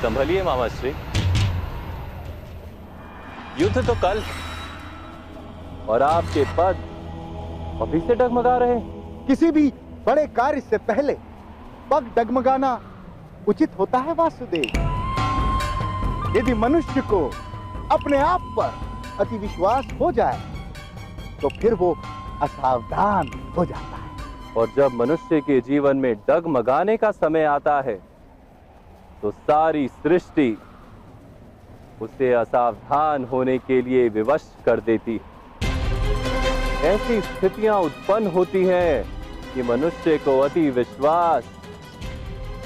संभलिए मामा श्री, युद्ध तो कल है और आपके पद अभी से डगमगा रहे हैं। किसी भी बड़े कार्य से पहले पग डगमगाना उचित होता है वासुदेव। यदि मनुष्य को अपने आप पर अति विश्वास हो जाए तो फिर वो असावधान हो जाता है। और जब मनुष्य के जीवन में डगमगाने का समय आता है तो सारी सृष्टि उसे असावधान होने के लिए विवश कर देती है। ऐसी स्थितियां उत्पन्न होती हैं कि मनुष्य को अति विश्वास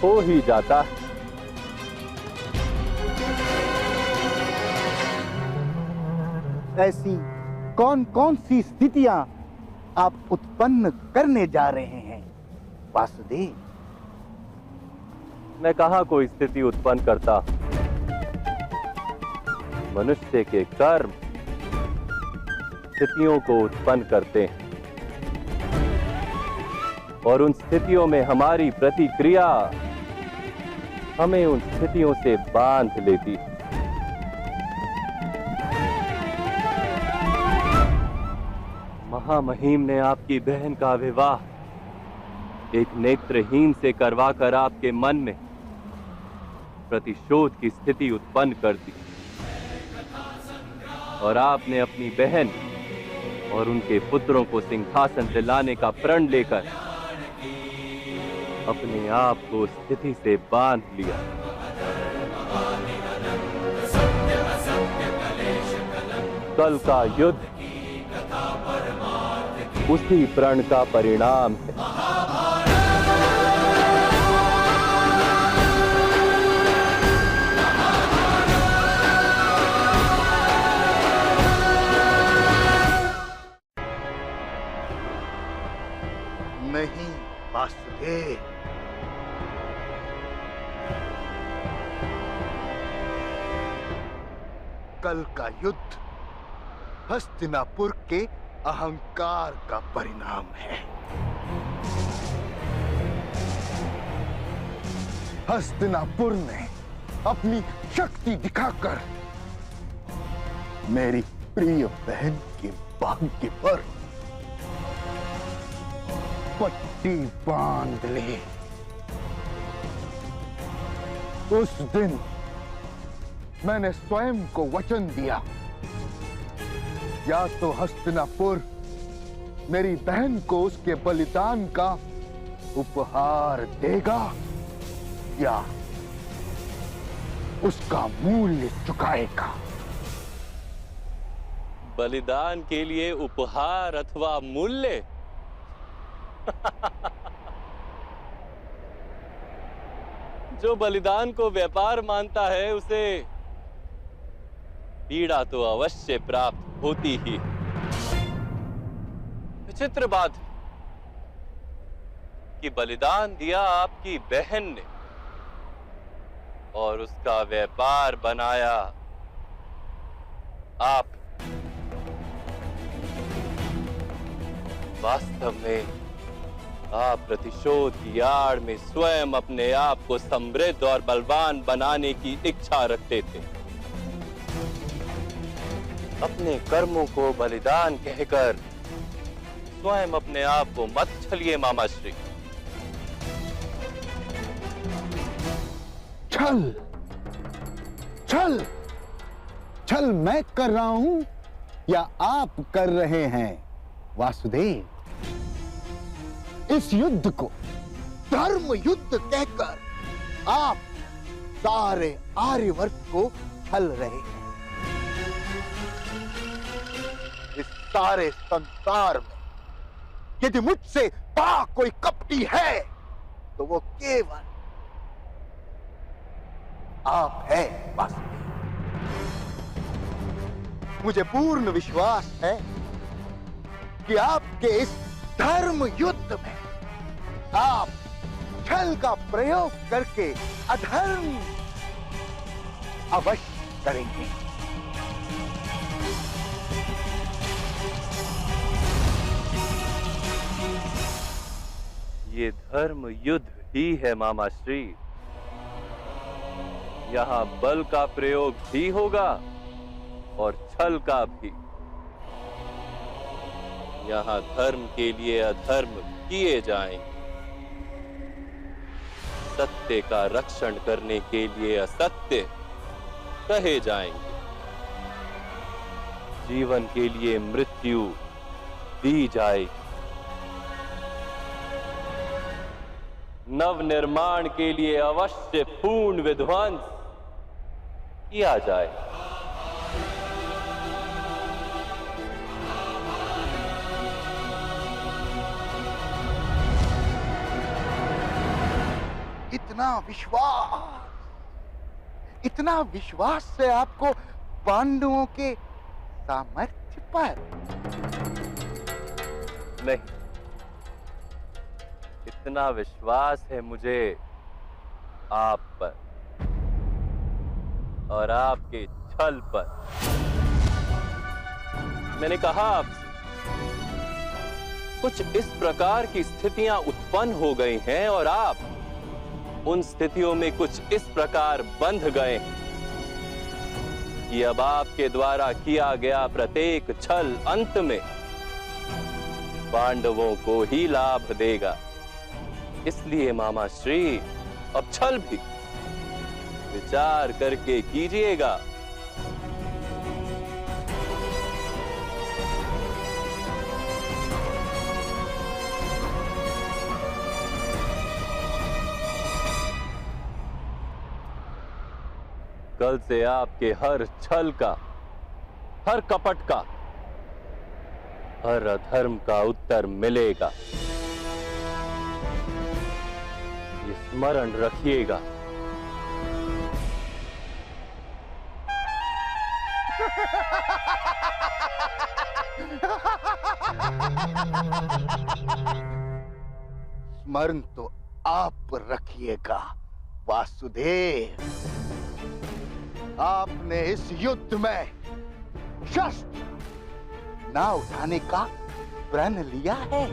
हो ही जाता है। ऐसी कौन कौन सी स्थितियां आप उत्पन्न करने जा रहे हैं वासुदेव? मैं कहां कोई स्थिति उत्पन्न करता। मनुष्य के कर्म स्थितियों को उत्पन्न करते हैं और उन स्थितियों में हमारी प्रतिक्रिया हमें उन स्थितियों से बांध लेती है। महामहिम ने आपकी बहन का विवाह एक नेत्रहीन से करवाकर आपके मन में प्रतिशोध की स्थिति उत्पन्न कर दी और आपने अपनी बहन और उनके पुत्रों को सिंहासन दिलाने का प्रण लेकर अपने आप को स्थिति से बांध लिया। कल का युद्ध उसी प्रण का परिणाम है। नहीं वासुदेव, कल का युद्ध हस्तिनापुर के अहंकार का परिणाम है। हस्तिनापुर ने अपनी शक्ति दिखाकर मेरी प्रिय बहन के भाग्य पर पट्टी बांध ली। उस दिन मैंने स्वयं को वचन दिया, या तो हस्तिनापुर मेरी बहन को उसके बलिदान का उपहार देगा या उसका मूल्य चुकाएगा। बलिदान के लिए उपहार अथवा मूल्य? जो बलिदान को व्यापार मानता है उसे पीड़ा तो अवश्य प्राप्त होती ही। विचित्र बात कि बलिदान दिया आपकी बहन ने और उसका व्यापार बनाया आप। वास्तव में आप प्रतिशोध की आड़ में स्वयं अपने आप को समृद्ध और बलवान बनाने की इच्छा रखते थे। अपने कर्मों को बलिदान कहकर स्वयं अपने आप को मत छलिए मामा श्री। छल छल छल मैं कर रहा हूं या आप कर रहे हैं वासुदेव? इस युद्ध को धर्म युद्ध कहकर आप सारे आर्यवर्त को छल रहे हैं। इस सारे संसार में यदि मुझसे बड़ा कोई कपटी है तो वो केवल आप है वासुदेव। मुझे पूर्ण विश्वास है कि आपके इस धर्म युद्ध में आप छल का प्रयोग करके अधर्म अवश्य करेंगे। ये धर्म युद्ध ही है मामा श्री। यहां बल का प्रयोग भी होगा और छल का भी। यहां धर्म के लिए अधर्म किए जाएंगे, सत्य का रक्षण करने के लिए असत्य कहे जाएंगे, जीवन के लिए मृत्यु दी जाएगी, नव निर्माण के लिए अवश्य पूर्ण विध्वंस किया जाए। इतना विश्वास से आपको पांडवों के सामर्थ्य पर? नहीं, इतना विश्वास है मुझे आप पर और आपके छल पर। मैंने कहा आपसे, कुछ इस प्रकार की स्थितियां उत्पन्न हो गई हैं और आप उन स्थितियों में कुछ इस प्रकार बंध गए हैं कि अब आपके द्वारा किया गया प्रत्येक छल अंत में पांडवों को ही लाभ देगा। इसलिए मामा श्री, अब छल भी विचार करके कीजिएगा। कल से आपके हर छल का, हर कपट का, हर अधर्म का उत्तर मिलेगा। ये स्मरण रखिएगा। स्मरण तो आप रखिएगा वासुदेव। आपने इस युद्ध में शस्त्र ना उठाने का प्रण लिया है।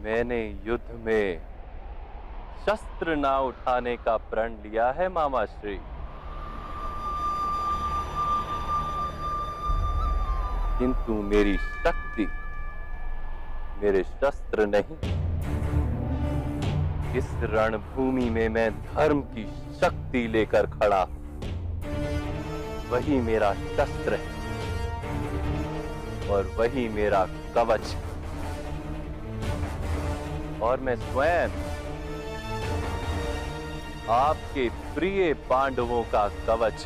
मैंने युद्ध में शस्त्र ना उठाने का प्रण लिया है मामा श्री, किंतु मेरी शक्ति मेरे शस्त्र नहीं। इस रणभूमि में मैं धर्म की शक्ति लेकर खड़ा हूं, वही मेरा शस्त्र है और वही मेरा कवच है। और मैं स्वयं आपके प्रिय पांडवों का कवच।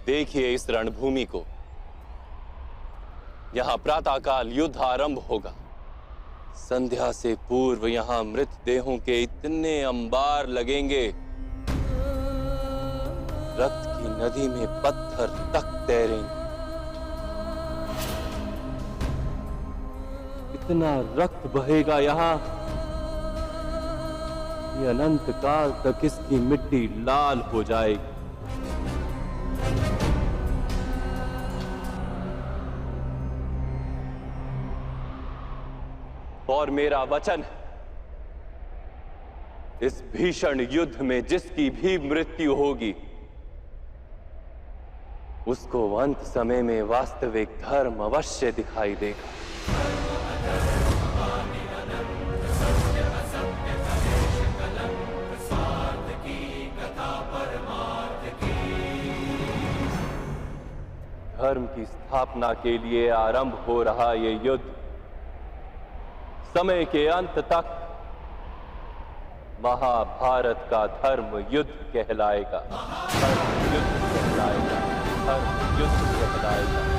देखिए इस रणभूमि को। यहां प्रातःकाल युद्ध आरंभ होगा। संध्या से पूर्व यहां मृतदेहों के इतने अंबार लगेंगे, रक्त की नदी में पत्थर तक तैरेंगे। इतना रक्त बहेगा यहां कि अनंत काल तक इसकी मिट्टी लाल हो जाएगी। और मेरा वचन, इस भीषण युद्ध में जिसकी भी मृत्यु होगी, उसको अंत समय में वास्तविक धर्म अवश्य दिखाई देगा। धर्म की स्थापना के लिए आरंभ हो रहा ये युद्ध समय के अंत तक महाभारत का धर्म युद्ध कहलाएगा। धर्म युद्ध कहलाएगा। धर्म युद्ध कहलाएगा।